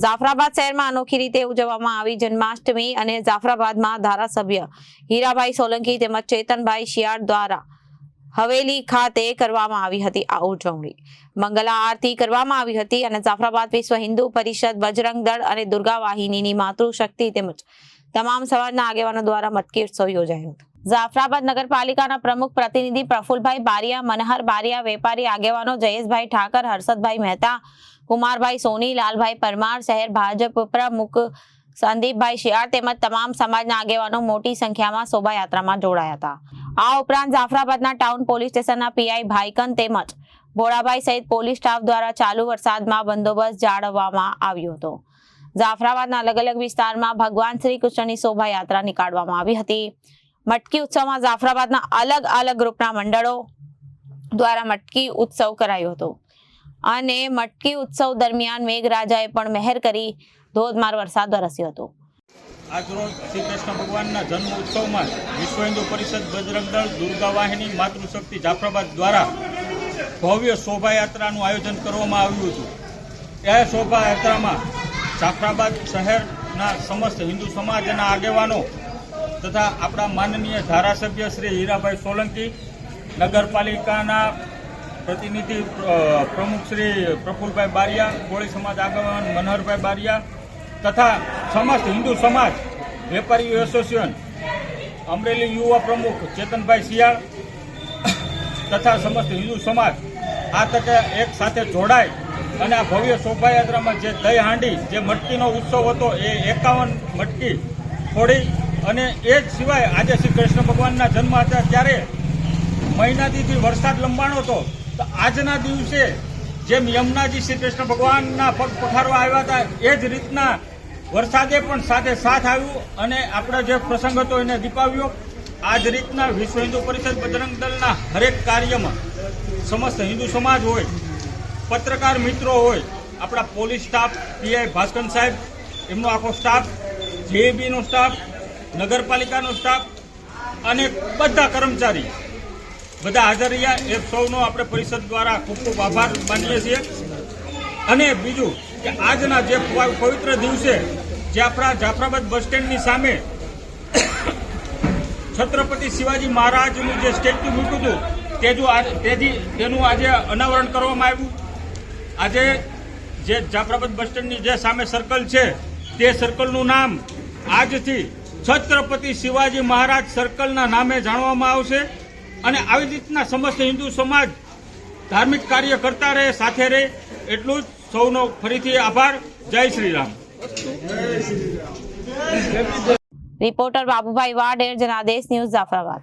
જાફરાબાદ શહેરમાં અનોખી રીતે ઉજવવામાં આવી જન્માષ્ટમી અને જાફરાબાદમાં ધારાસભ્ય હીરાભાઈ સોલંકી તેમજ ચેતનભાઈ શિયાળ દ્વારા હવેલી ખાતે કરવામાં આવી હતી આ ઉજવણી મંગલા આરતી કરવામાં આવી હતી અને જાફરાબાદ વિશ્વ હિન્દુ પરિષદ બજરંગ દળ અને દુર્ગા વાહિનીની માતૃશક્તિ તેમજ તમામ સમાજના આગેવાનો દ્વારા મટકી ઉત્સવ યોજાયો હતો। જાફરાબાદ નગરપાલિકાના પ્રમુખ પ્રતિનિધિ પ્રફુલભાઈ બારિયા, મનહર બારિયા, વેપારી આગેવાનો જયેશભાઈ ઠાકર, હર્ષદભાઈ મહેતા, કુમારભાઈ સોની, લાલભાઈ પરમાર, શહેર ભાજપ પ્રમુખ સંદીપભાઈ શિયાળ તેમજ તમામ સમાજના આગેવાનો મોટી સંખ્યામાં શોભાયાત્રામાં જોડાયા હતા। આ ઉપરાંત જાફરાબાદના ટાઉન પોલીસ સ્ટેશનના પીઆઈ ભાઈકન તેમજ ભોળાભાઈ સહિત પોલીસ સ્ટાફ દ્વારા ચાલુ વરસાદમાં બંદોબસ્ત જાળવવામાં આવ્યો હતો। જાફરાબાદના અલગ અલગ વિસ્તારમાં ભગવાન શ્રી કૃષ્ણની શોભાયાત્રા નીકાળવામાં આવી હતી। મટકી ઉત્સવમાં જાફરાબાદના અલગ અલગ ગ્રુપના મંડળો દ્વારા મટકી ઉત્સવ કરાયો હતો અને મટકી ઉત્સવ દરમિયાન મેઘરાજાએ પણ મહેર કરી ધોધમાર વરસાદ વરસ્યો હતો। આજરોજ શ્રી કૃષ્ણ ભગવાનના જન્મ ઉત્સવમાં વિશ્વ હિન્દુ પરિષદ બજરંગ દળ દુર્ગા વાહિની માતૃશક્તિ જાફરાબાદ દ્વારા ભવ્ય શોભાયાત્રાનું આયોજન કરવામાં આવ્યું હતું। એ શોભાયાત્રામાં જાફરાબાદ શહેરના સમસ્ત હિન્દુ સમાજના આગેવાનો તથા આપણા માનનીય ધારાસભ્ય શ્રી હીરાભાઈ સોલંકી, નગરપાલિકાના પ્રતિનિધિ પ્રમુખ શ્રી પ્રફુલભાઈ બારિયા, કોળી સમાજ આગેવાન મનહરભાઈ બારિયા તથા સમસ્ત હિન્દુ સમાજ વેપારી એસોસિએશન અમરેલી યુવા પ્રમુખ ચેતનભાઈ શિયાળ તથા સમસ્ત હિન્દુ સમાજ આ તકે એક સાથે જોડાય અને આ ભવ્ય શોભાયાત્રામાં જે દહીં હાંડી જે મટકીનો ઉત્સવ હતો એ 51 મટકી ફોડી અને એ જ સિવાય આજે શ્રી કૃષ્ણ ભગવાનના જન્મ હતા ત્યારે મહિનાથી વરસાદ લંબાણો હતો તો આજના દિવસે જેમ યમુનાજી શ્રી કૃષ્ણ ભગવાનના પગ પખારવા આવ્યા હતા એ જ રીતના વરસાદે પણ સાથે સાથ આવ્યું અને આપણો જે પ્રસંગ હતો એને દીપાવ્યો। આ જ રીતના વિશ્વ હિન્દુ પરિષદ બજરંગ દળના હરેક કાર્યમાં સમસ્ત હિન્દુ સમાજ હોય, પત્રકાર મિત્રો હોય, આપણા પોલીસ સ્ટાફ, પીઆઈ ભાસ્કર સાહેબ, એમનો આખો સ્ટાફ, જેબીનો સ્ટાફ, નગરપાલિકાનો સ્ટાફ અને બધા કર્મચારી બધા હાજર રહ્યા એ સૌનો આપણે પરિષદ દ્વારા ખૂબ ખૂબ આભાર માનીએ છીએ। અને બીજું કે આજના જે પવિત્ર દિવસે જે આપણા જાફરાબાદ બસ સ્ટેન્ડની સામે છત્રપતિ શિવાજી મહારાજનું જે સ્ટેચ્યુ મૂક્યું હતું તેનું આજે અનાવરણ કરવામાં આવ્યું। આજે જે જાફરાબાદ બસ સ્ટેન્ડની જે સામે સર્કલ છે તે સર્કલનું નામ આજથી છત્રપતિ શિવાજી મહારાજ સર્કલના નામે જાણવામાં આવશે અને આવી રીતના સમસ્ત હિન્દુ સમાજ ધાર્મિક કાર્ય કરતા રહે, સાથે રહે, એટલું જ સૌનો ફરીથી આભાર। જય શ્રી રામ। Reporter Babubhai Vader, Janadesh news, Jafrabad.